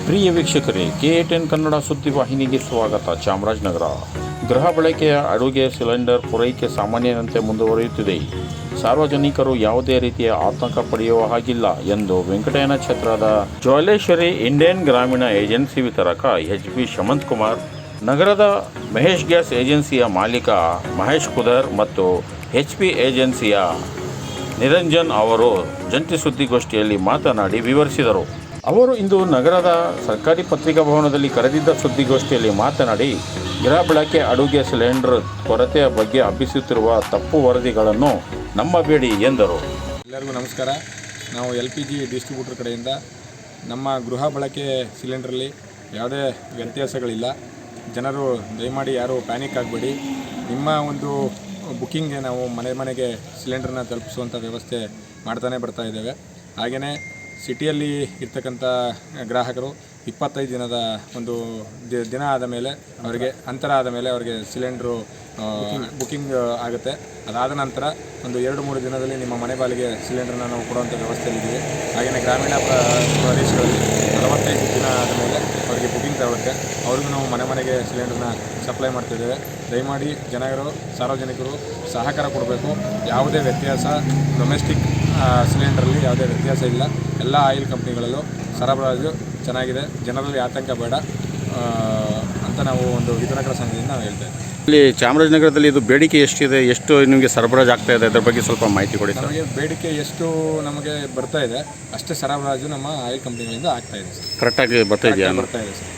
ಪ್ರಿಯ ವೀಕ್ಷಕರೇ, KA10 ಕನ್ನಡ ಸುದ್ದಿವಾಹಿನಿಗೆ ಸ್ವಾಗತ. ಚಾಮರಾಜನಗರ ಗೃಹ ಬಳಕೆಯ ಅಡುಗೆ ಸಿಲಿಂಡರ್ ಪೂರೈಕೆ ಸಾಮಾನ್ಯನಂತೆ ಮುಂದುವರಿಯುತ್ತಿದೆ. ಸಾರ್ವಜನಿಕರು ಯಾವುದೇ ರೀತಿಯ ಆತಂಕ ಪಡೆಯುವ ಹಾಗಿಲ್ಲ ಎಂದು ವೆಂಕಟಯ್ಯನ ಛತ್ರದ ಜ್ವಾಲೇಶ್ವರಿ ಇಂಡಿಯನ್ ಗ್ರಾಮೀಣ ಏಜೆನ್ಸಿ ವಿತರಕ HB ಶಮಂತ್ ಕುಮಾರ್, ನಗರದ ಮಹೇಶ್ ಗ್ಯಾಸ್ ಏಜೆನ್ಸಿಯ ಮಾಲೀಕ ಮಹೇಶ್ ಕುದರ್ ಮತ್ತು HP ಏಜೆನ್ಸಿಯ ನಿರಂಜನ್ ಅವರು ಜಂಟಿ ಸುದ್ದಿಗೋಷ್ಠಿಯಲ್ಲಿ ಮಾತನಾಡಿ ವಿವರಿಸಿದರು. ಅವರು ಇಂದು ನಗರದ ಸರ್ಕಾರಿ ಪತ್ರಿಕಾ ಭವನದಲ್ಲಿ ಕರೆದಿದ್ದ ಸುದ್ದಿಗೋಷ್ಠಿಯಲ್ಲಿ ಮಾತನಾಡಿ, ಗೃಹ ಬಳಕೆ ಅಡುಗೆ ಸಿಲಿಂಡರ್ ಕೊರತೆಯ ಬಗ್ಗೆ ಹಬ್ಬಿಸುತ್ತಿರುವ ತಪ್ಪು ವರದಿಗಳನ್ನು ನಂಬಬೇಡಿ ಎಂದರು. ಎಲ್ಲರಿಗೂ ನಮಸ್ಕಾರ. ನಾವು LPG ಡಿಸ್ಟ್ರಿಬ್ಯೂಟರ್ ಕಡೆಯಿಂದ ನಮ್ಮ ಗೃಹ ಬಳಕೆ ಸಿಲಿಂಡ್ರಲ್ಲಿ ಯಾವುದೇ ವ್ಯತ್ಯಾಸಗಳಿಲ್ಲ. ಜನರು ದಯಮಾಡಿ ಯಾರೂ ಪ್ಯಾನಿಕ್ ಆಗಬೇಡಿ. ನಿಮ್ಮ ಒಂದು ಬುಕ್ಕಿಂಗ್ಗೆ ನಾವು ಮನೆಗೆ ಸಿಲಿಂಡರ್ನ ತಲುಪಿಸುವಂಥ ವ್ಯವಸ್ಥೆ ಮಾಡ್ತಾನೆ ಬರ್ತಾ ಇದ್ದೇವೆ. ಹಾಗೆಯೇ ಸಿಟಿಯಲ್ಲಿ ಇರ್ತಕ್ಕಂಥ ಗ್ರಾಹಕರು 25 ದಿನದ ಒಂದು ದಿನ ಆದ ಮೇಲೆ ಅವರಿಗೆ ಅಂತರ ಆದ ಮೇಲೆ ಅವರಿಗೆ ಸಿಲಿಂಡ್ರು ಬುಕ್ಕಿಂಗ್ ಆಗುತ್ತೆ. ಅದಾದ ನಂತರ ಒಂದು 2-3 ದಿನದಲ್ಲಿ ನಿಮ್ಮ ಮನೆ ಬಾಗಿಲಿಗೆ ಸಿಲಿಂಡ್ರನ್ನ ನಾವು ಕೊಡುವಂಥ ವ್ಯವಸ್ಥೆಯಲ್ಲಿದ್ದೀವಿ. ಹಾಗೆಯೇ ಗ್ರಾಮೀಣ ಪ್ರದೇಶಗಳಲ್ಲಿ 45 ದಿನ ಆದ ಮೇಲೆ ಅವರಿಗೆ ಬುಕ್ಕಿಂಗ್ ತಗೊಳುತ್ತೆ. ಅವ್ರಿಗೂ ನಾವು ಮನೆಗೆ ಸಿಲಿಂಡ್ರನ್ನ ಸಪ್ಲೈ ಮಾಡ್ತಿದ್ದೇವೆ. ದಯಮಾಡಿ ಸಾರ್ವಜನಿಕರು ಸಹಕಾರ ಕೊಡಬೇಕು. ಯಾವುದೇ ವ್ಯತ್ಯಾಸ ಡೊಮೆಸ್ಟಿಕ್ ಸಿಲಿಂಡ್ರಲ್ಲಿ ಯಾವುದೇ ವ್ಯತ್ಯಾಸ ಇಲ್ಲ. ಎಲ್ಲ ಆಯಿಲ್ ಕಂಪ್ನಿಗಳಲ್ಲೂ ಸರಬರಾಜು ಚೆನ್ನಾಗಿದೆ. ಜನರಲ್ಲಿ ಆತಂಕ ಬೇಡ ಅಂತ ನಾವು ಒಂದು ವಿತರಕರ ಸಂಘದಿಂದ ನಾವು ಹೇಳ್ತಾ ಇದ್ದೀವಿ. ಇಲ್ಲಿ ಚಾಮರಾಜನಗರದಲ್ಲಿ ಇದು ಬೇಡಿಕೆ ಎಷ್ಟಿದೆ, ಎಷ್ಟು ನಿಮಗೆ ಸರಬರಾಜು ಆಗ್ತಾ ಇದೆ, ಅದರ ಬಗ್ಗೆ ಸ್ವಲ್ಪ ಮಾಹಿತಿ ಕೊಡಿ ಸರ್. ನಮಗೆ ಬೇಡಿಕೆ ಎಷ್ಟು ನಮಗೆ ಬರ್ತಾ ಇದೆ ಅಷ್ಟೇ ಸರಬರಾಜು ನಮ್ಮ ಆಯಿಲ್ ಕಂಪ್ನಿಗಳಿಂದ ಆಗ್ತಾ ಇದೆ ಸರ್. ಕರೆಕ್ಟಾಗಿ ಬರ್ತಾ ಇದೆಯಾ? ಬರ್ತಾ ಇದೆ ಸರ್.